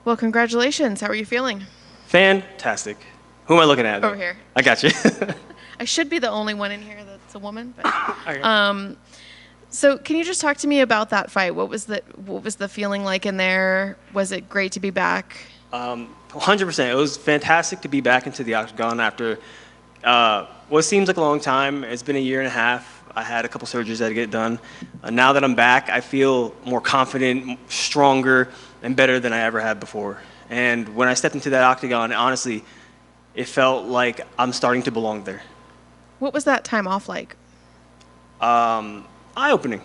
Well, congratulations. How are you feeling? Fantastic. Who am I looking at? Over here. I got you. I should be the only one in here that's a woman. But, Okay. so can you just talk to me about that fight? What was the feeling like in there? Was it great to be back? 100%. It was fantastic to be back into the octagon after what seems like a long time. It's been a year and a half. I had a couple surgeries that to get done. Now that I'm back, I feel more confident, stronger, and better than I ever had before. And when I stepped into that octagon, honestly, it felt like I'm starting to belong there. What was that time off like? Eye-opening.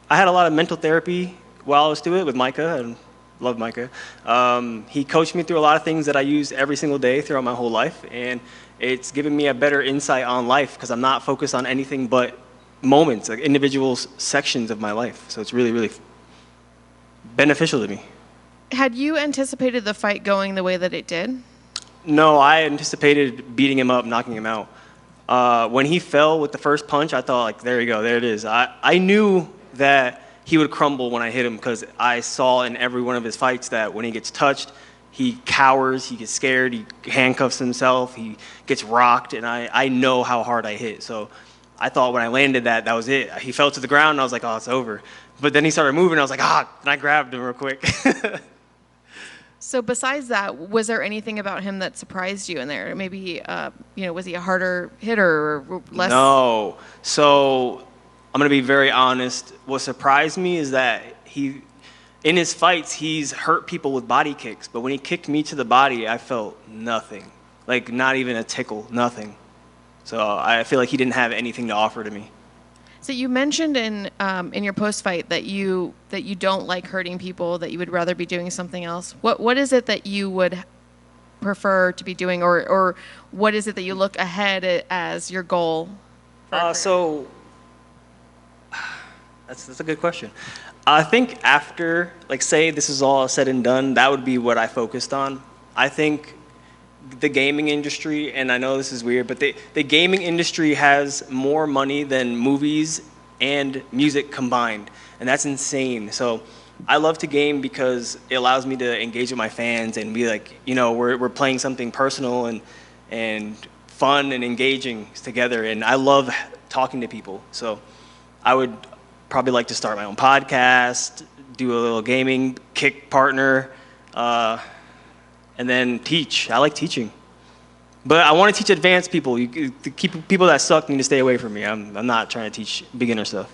I had a lot of mental therapy while I was doing it with Micah, and love Micah. He coached me through a lot of things that I use every single day throughout my whole life, and it's given me a better insight on life because I'm not focused on anything but moments, like individual sections of my life. So it's really, really beneficial to me. Had you anticipated the fight going the way that it did? No, I anticipated beating him up, knocking him out. When he fell with the first punch, I thought, like, there you go, there it is. I knew that he would crumble when I hit him because I saw in every one of his fights that when he gets touched, he cowers, he gets scared, he handcuffs himself, he gets rocked, and I know how hard I hit. So I thought when I landed that was it. He fell to the ground, and I was like, oh, it's over. But then he started moving, and I was like, and I grabbed him real quick. So besides that, was there anything about him that surprised you in there? Maybe, was he a harder hitter or less? No. So I'm going to be very honest. What surprised me is that in his fights, he's hurt people with body kicks. But when he kicked me to the body, I felt nothing. Like, not even a tickle, nothing. So I feel like he didn't have anything to offer to me. So you mentioned in your post-fight that you don't like hurting people, that you would rather be doing something else. What is it that you would prefer to be doing, or what is it that you look ahead as your goal? So that's a good question. I think after, like, say this is all said and done, that would be what I focused on. I think the gaming industry, and I know this is weird, but the gaming industry has more money than movies and music combined, and that's insane. So I love to game because it allows me to engage with my fans and be like, we're playing something personal and fun and engaging together, and I love talking to people. So I would probably like to start my own podcast, do a little gaming kick partner, and then teach. I like teaching. But I want to teach advanced people. People that suck need to stay away from me. I'm not trying to teach beginner stuff.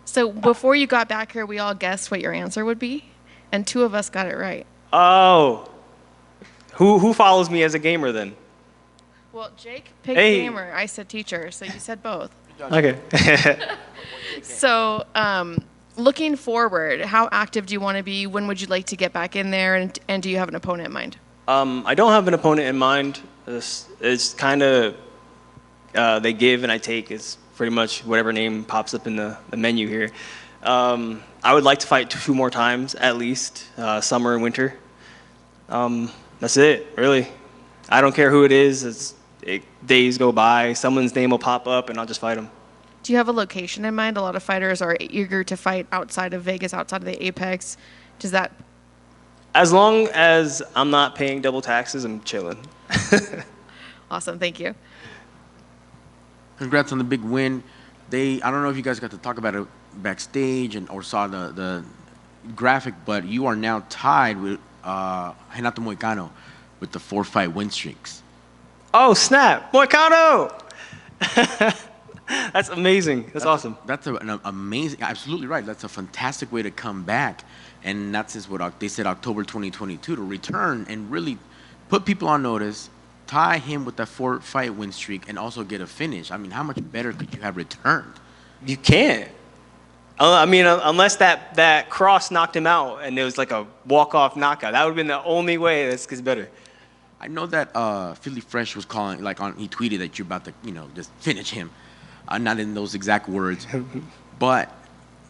So before you got back here, we all guessed what your answer would be, and 2 of us got it right. Oh. Who follows me as a gamer then? Well, Jake picked gamer. I said teacher, so you said both. Okay. So looking forward, how active do you want to be? When would you like to get back in there, and do you have an opponent in mind? I don't have an opponent in mind. It's kind of they give and I take. It's pretty much whatever name pops up in the menu here. I would like to fight 2 more times at least, summer and winter. That's it, really. I don't care who it is. Days go by, someone's name will pop up, and I'll just fight them. Do you have a location in mind? A lot of fighters are eager to fight outside of Vegas, outside of the Apex. Does that? As long as I'm not paying double taxes, I'm chilling. Awesome, thank you. Congrats on the big win. I don't know if you guys got to talk about it backstage or saw the graphic, but you are now tied with Renato Moicano with the 4-fight win streaks. Oh, snap. Moicano! That's amazing. That's awesome. That's an amazing, absolutely right. That's a fantastic way to come back. And that's just what they said, October 2022, to return and really put people on notice, tie him with that 4-fight win streak, and also get a finish. I mean, how much better could you have returned? You can't. I mean, unless that cross knocked him out and it was like a walk-off knockout. That would have been the only way this gets better. I know that Philly Fresh was calling, he tweeted that you're about to, just finish him. Not in those exact words, but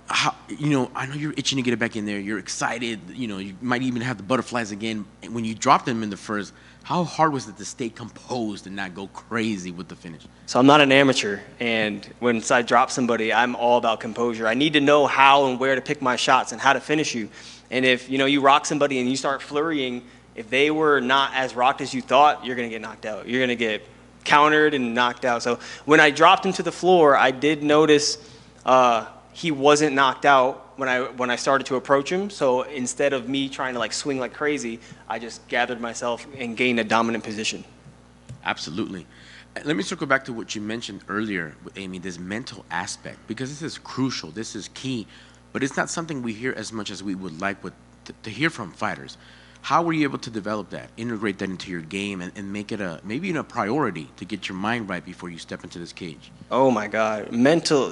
I know you're itching to get it back in there. You're excited. You might even have the butterflies again. And when you dropped him in the first, how hard was it to stay composed and not go crazy with the finish? So I'm not an amateur, and when I drop somebody, I'm all about composure. I need to know how and where to pick my shots and how to finish you. And if you rock somebody and you start flurrying, if they were not as rocked as you thought, you're gonna get knocked out. You're gonna get countered and knocked out. So when I dropped him to the floor, I did notice he wasn't knocked out when I started to approach him. So instead of me trying to like swing like crazy, I just gathered myself and gained a dominant position. Absolutely. Let me circle back to what you mentioned earlier, Amy, this mental aspect, because this is crucial, this is key, but it's not something we hear as much as we would like to hear from fighters. How were you able to develop that, integrate that into your game, and make it maybe a priority to get your mind right before you step into this cage? Oh my God,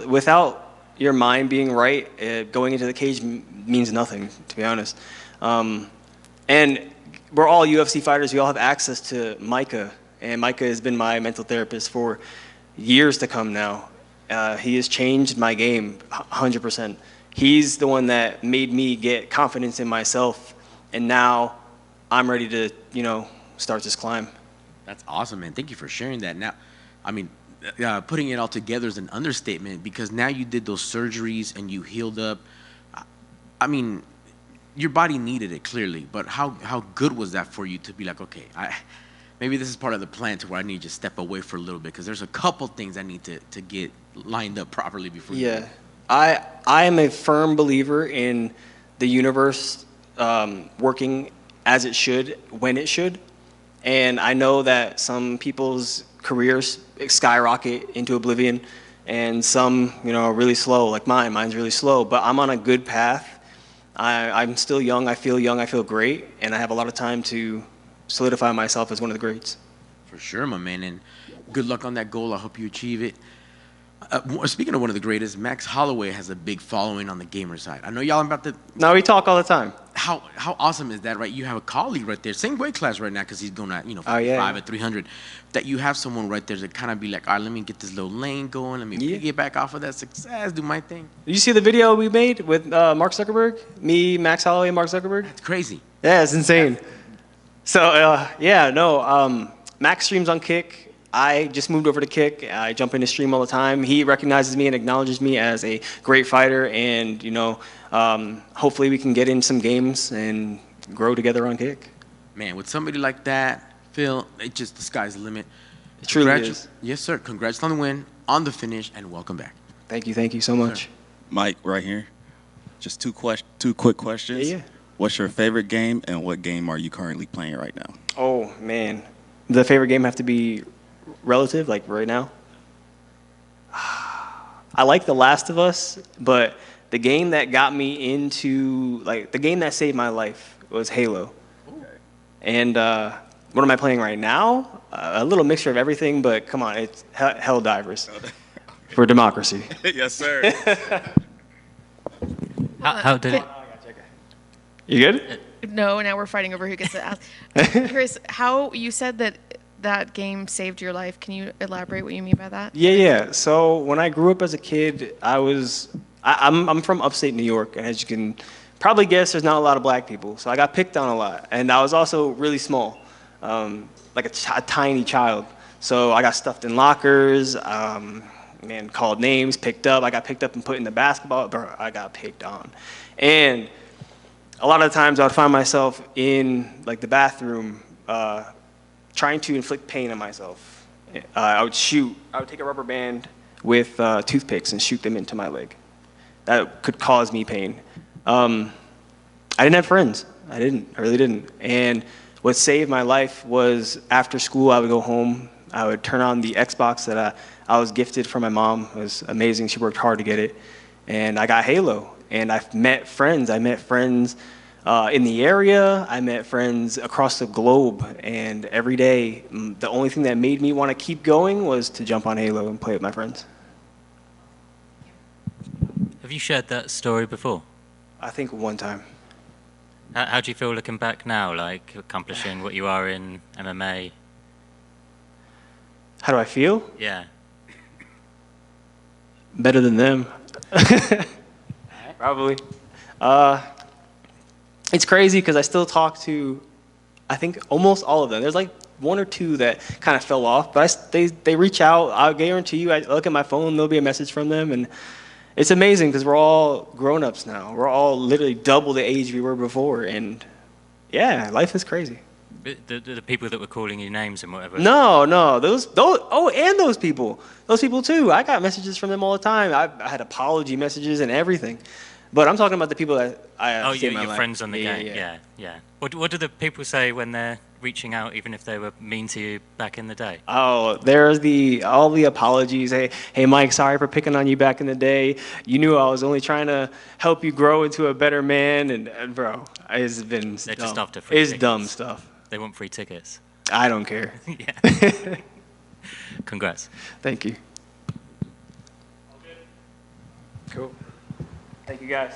without your mind being right, going into the cage means nothing, to be honest. And we're all UFC fighters. We all have access to Micah, and Micah has been my mental therapist for years to come now. He has changed my game 100%. He's the one that made me get confidence in myself, and now I'm ready to, start this climb. That's awesome, man. Thank you for sharing that. Now, I mean, putting it all together is an understatement, because now you did those surgeries and you healed up. I mean, your body needed it clearly, but how good was that for you to be like, okay, maybe this is part of the plan to where I need to step away for a little bit, because there's a couple things I need to get lined up properly before. Yeah, I am a firm believer in the universe working as it should, when it should. And I know that some people's careers skyrocket into oblivion, and some, are really slow, like mine. Mine's really slow, but I'm on a good path. I'm still young, I feel great, and I have a lot of time to solidify myself as one of the greats. For sure, my man, and good luck on that goal. I hope you achieve it. Speaking of one of the greatest, Max Holloway has a big following on the gamer side. I know y'all about to. No, we talk all the time. How awesome is that, right? You have a colleague right there, same weight class right now, because he's going at 55 at 300. That you have someone right there to kind of be like, all right, let me get this little lane going. Let me piggyback off of that success, do my thing. Did you see the video we made with Mark Zuckerberg? Me, Max Holloway, and Mark Zuckerberg? It's crazy. Yeah, it's insane. So Max streams on Kick. I just moved over to Kick. I jump into stream all the time. He recognizes me and acknowledges me as a great fighter, and hopefully we can get in some games and grow together on Kick. Man, with somebody like that, Phil, the sky's the limit. It truly is. Yes, sir. Congrats on the win, on the finish, and welcome back. Thank you so much. Mike, right here. Just two quick questions. Yeah. What's your favorite game, and what game are you currently playing right now? Oh man, the favorite game have to be relative, like right now. I like The Last of Us, but the game that got me into, the game that saved my life was Halo. Okay. And what am I playing right now? A little mixture of everything, but come on, it's Helldivers for democracy. Yes, sir. How did it? You good? No, now we're fighting over who gets to ask. I'm curious, how you said that game saved your life. Can you elaborate what you mean by that? Yeah. So when I grew up as a kid, I'm from upstate New York, and as you can probably guess, there's not a lot of black people. So I got picked on a lot, and I was also really small, like a tiny child. So I got stuffed in lockers, called names, picked up. I got picked up and put in the basketball. Bro, I got picked on, and a lot of times I would find myself in the bathroom trying to inflict pain on myself. I would take a rubber band with toothpicks and shoot them into my leg. That could cause me pain. I didn't have friends. I really didn't. And what saved my life was after school I would go home, I would turn on the Xbox that I was gifted from my mom. It was amazing. She worked hard to get it. And I got Halo. And I've met friends. I met friends in the area. I met friends across the globe. And every day, the only thing that made me want to keep going was to jump on Halo and play with my friends. Have you shared that story before? I think one time. How do you feel looking back now, like accomplishing what you are in MMA? How do I feel? Yeah. Better than them. Probably. It's crazy because I still talk to, I think, almost all of them. There's like one or two that kind of fell off, but they reach out. I'll guarantee you, I look at my phone, there'll be a message from them, and It's amazing because we're all grown-ups now. We're all literally double the age we were before, and yeah, life is crazy. The people that were calling you names and whatever. No, those. Oh, and those people too. I got messages from them all the time. I had apology messages and everything, but I'm talking about the people that I Oh, saved my your life. friends on the game. Yeah. What do the people say when they're reaching out, even if they were mean to you back in the day? Oh, there's all the apologies. Hey, Mike, sorry for picking on you back in the day. You knew I was only trying to help you grow into a better man, and bro, it's been They're dumb. just after free It's tickets. dumb stuff. They want free tickets. I don't care. Yeah. Congrats. Thank you. Cool. Thank you, guys.